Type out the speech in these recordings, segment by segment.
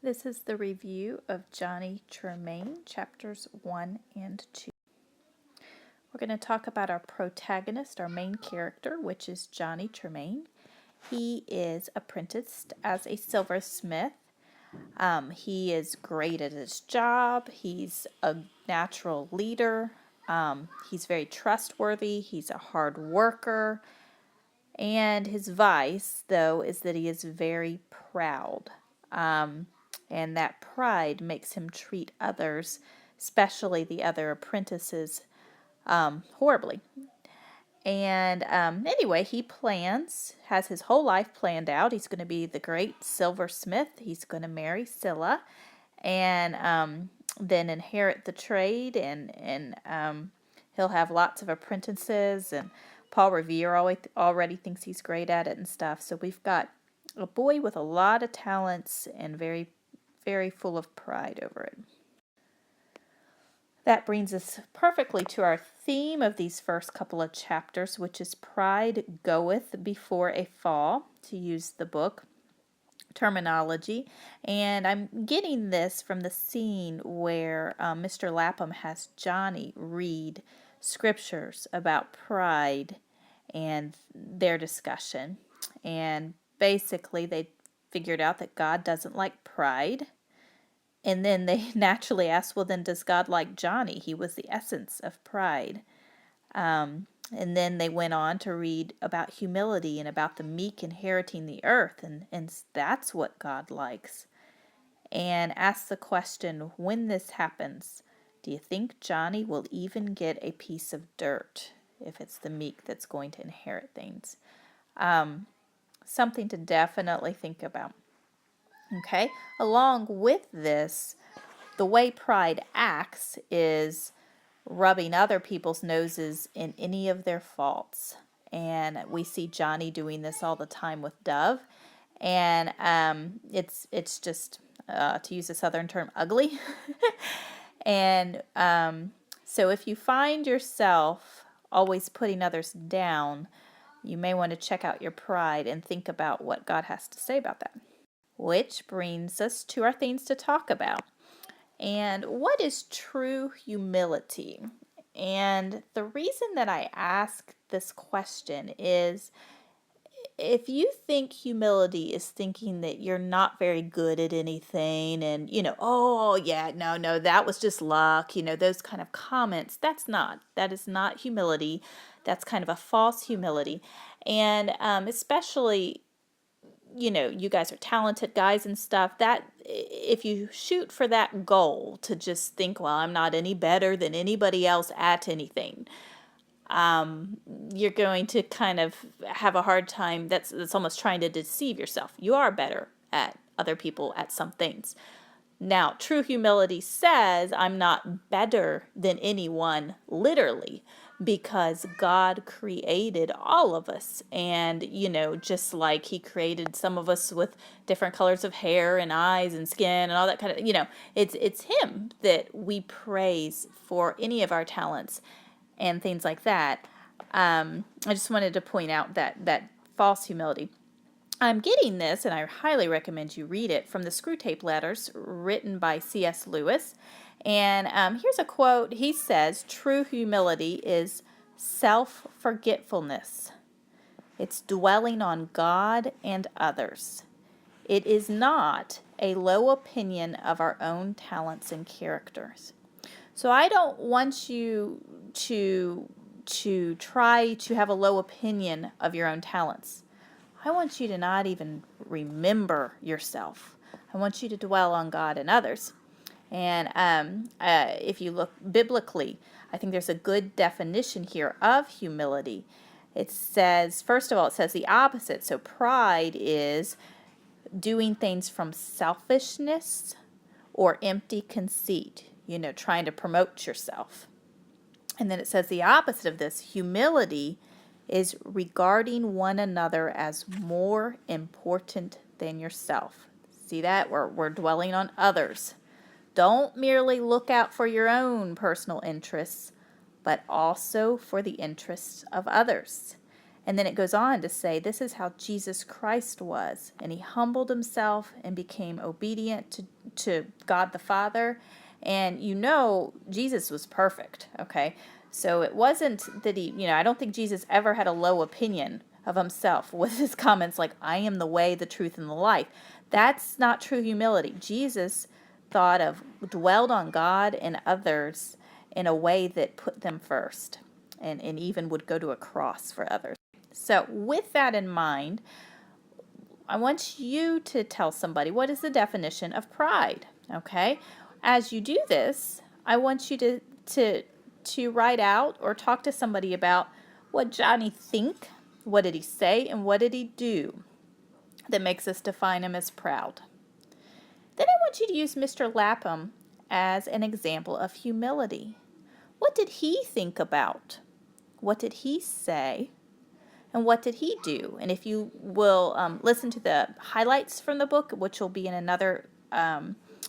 This is the review of Johnny Tremain, chapters 1 and 2. We're going to talk about our protagonist, our main character, which is Johnny Tremain. He is apprenticed as a silversmith. He is great at his job. He's a natural leader. He's very trustworthy. He's a hard worker. And his vice, though, is that he is very proud. And that pride makes him treat others, especially the other apprentices, horribly. And anyway, he has his whole life planned out. He's going to be the great silversmith. He's going to marry Scylla and then inherit the trade, and he'll have lots of apprentices, and Paul Revere already thinks he's great at it and stuff. So we've got a boy with a lot of talents and very, very full of pride over it. That brings us perfectly to our theme of these first couple of chapters, which is pride goeth before a fall, to use the book terminology. And I'm getting this from the scene where Mr. Lapham has Johnny read scriptures about pride and their discussion. And basically they figured out that God doesn't like pride. And then they naturally asked, well, then does God like Johnny? He was the essence of pride. And then they went on to read about humility and about the meek inheriting the earth. And that's what God likes. And asked the question, when this happens, do you think Johnny will even get a piece of dirt if it's the meek that's going to inherit things? Something to definitely think about. Okay, along with this, the way pride acts is rubbing other people's noses in any of their faults. And we see Johnny doing this all the time with Dove. And it's just, to use a southern term, ugly. And so if you find yourself always putting others down, you may want to check out your pride and think about what God has to say about that. Which brings us to our things to talk about. And what is true humility? And the reason that I ask this question is, if you think humility is thinking that you're not very good at anything and, oh, yeah, no, that was just luck, those kind of comments, that is not humility. That's kind of a false humility. And especially, you guys are talented guys and stuff, that if you shoot for that goal to just think, well, I'm not any better than anybody else at anything, you're going to kind of have a hard time. That's almost trying to deceive yourself. You are better at other people at some things. Now, true humility says I'm not better than anyone, literally, because God created all of us. And, just like he created some of us with different colors of hair and eyes and skin and all that kind of, it's him that we praise for any of our talents and things like that. I just wanted to point out that false humility. I'm getting this, and I highly recommend you read it, from the Screwtape Letters, written by C.S. Lewis. And here's a quote. He says, true humility is self-forgetfulness. It's dwelling on God and others. It is not a low opinion of our own talents and characters. So I don't want you to try to have a low opinion of your own talents. I want you to not even remember yourself. I want you to dwell on God and others. And if you look biblically, I think there's a good definition here of humility. It says, first of all, it says the opposite. So pride is doing things from selfishness or empty conceit, trying to promote yourself. And then it says the opposite of this, humility, is regarding one another as more important than yourself. See that? We're dwelling on others. Don't merely look out for your own personal interests, but also for the interests of others. And then it goes on to say, this is how Jesus Christ was. And he humbled himself and became obedient to God the Father. And Jesus was perfect, okay? So it wasn't that I don't think Jesus ever had a low opinion of himself with his comments like, I am the way, the truth, and the life. That's not true humility. Jesus dwelled on God and others in a way that put them first, and even would go to a cross for others. So with that in mind, I want you to tell somebody, what is the definition of pride? Okay? As you do this, I want you to write out or talk to somebody about what Johnny think, what did he say, and what did he do that makes us define him as proud. Then I want you to use Mr. Lapham as an example of humility. What did he think about? What did he say? And what did he do? And if you will listen to the highlights from the book, which will be in another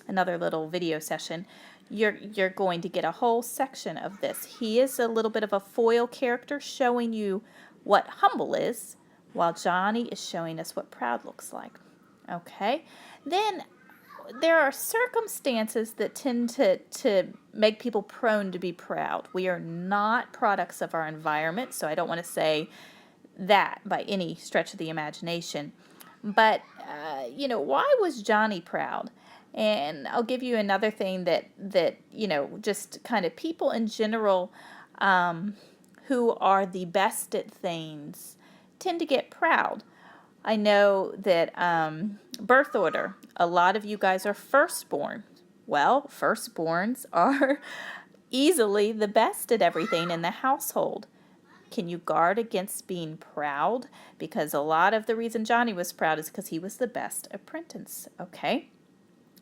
little video session, you're going to get a whole section of this. He is a little bit of a foil character showing you what humble is, while Johnny is showing us what proud looks like. Okay? Then there are circumstances that tend to make people prone to be proud. We are not products of our environment, so I don't want to say that by any stretch of the imagination. But, why was Johnny proud? And I'll give you another thing that just kind of people in general who are the best at things tend to get proud. I know that birth order, a lot of you guys are firstborn. Well, firstborns are easily the best at everything in the household. Can you guard against being proud? Because a lot of the reason Johnny was proud is because he was the best apprentice, okay?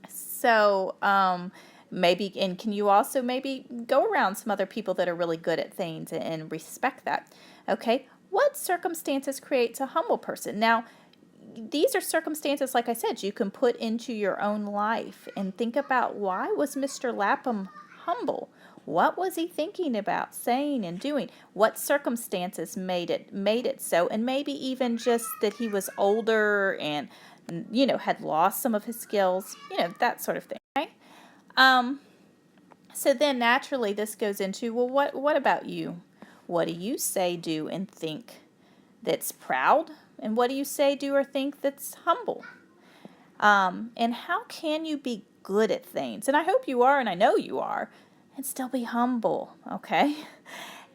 So can you also maybe go around some other people that are really good at things and respect that, okay? What circumstances creates a humble person? Now, these are circumstances, like I said, you can put into your own life and think about, why was Mr. Lapham humble? What was he thinking about, saying, and doing? What circumstances made it so? And maybe even just that he was older and had lost some of his skills, that sort of thing. Okay? So then naturally this goes into, well, what about you? What do you say, do, and think that's proud? And what do you say, do, or think that's humble? And how can you be good at things? And I hope you are, and I know you are, and still be humble, okay?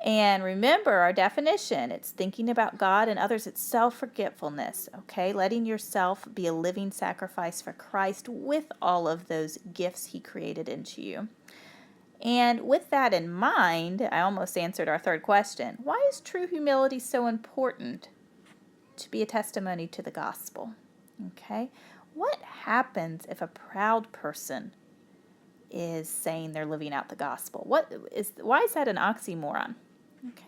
And remember our definition. It's thinking about God and others. It's self-forgetfulness, okay? Letting yourself be a living sacrifice for Christ with all of those gifts he created into you. And with that in mind, I almost answered our third question. Why is true humility so important to be a testimony to the gospel? Okay? What happens if a proud person is saying they're living out the gospel? Why is that an oxymoron? Okay.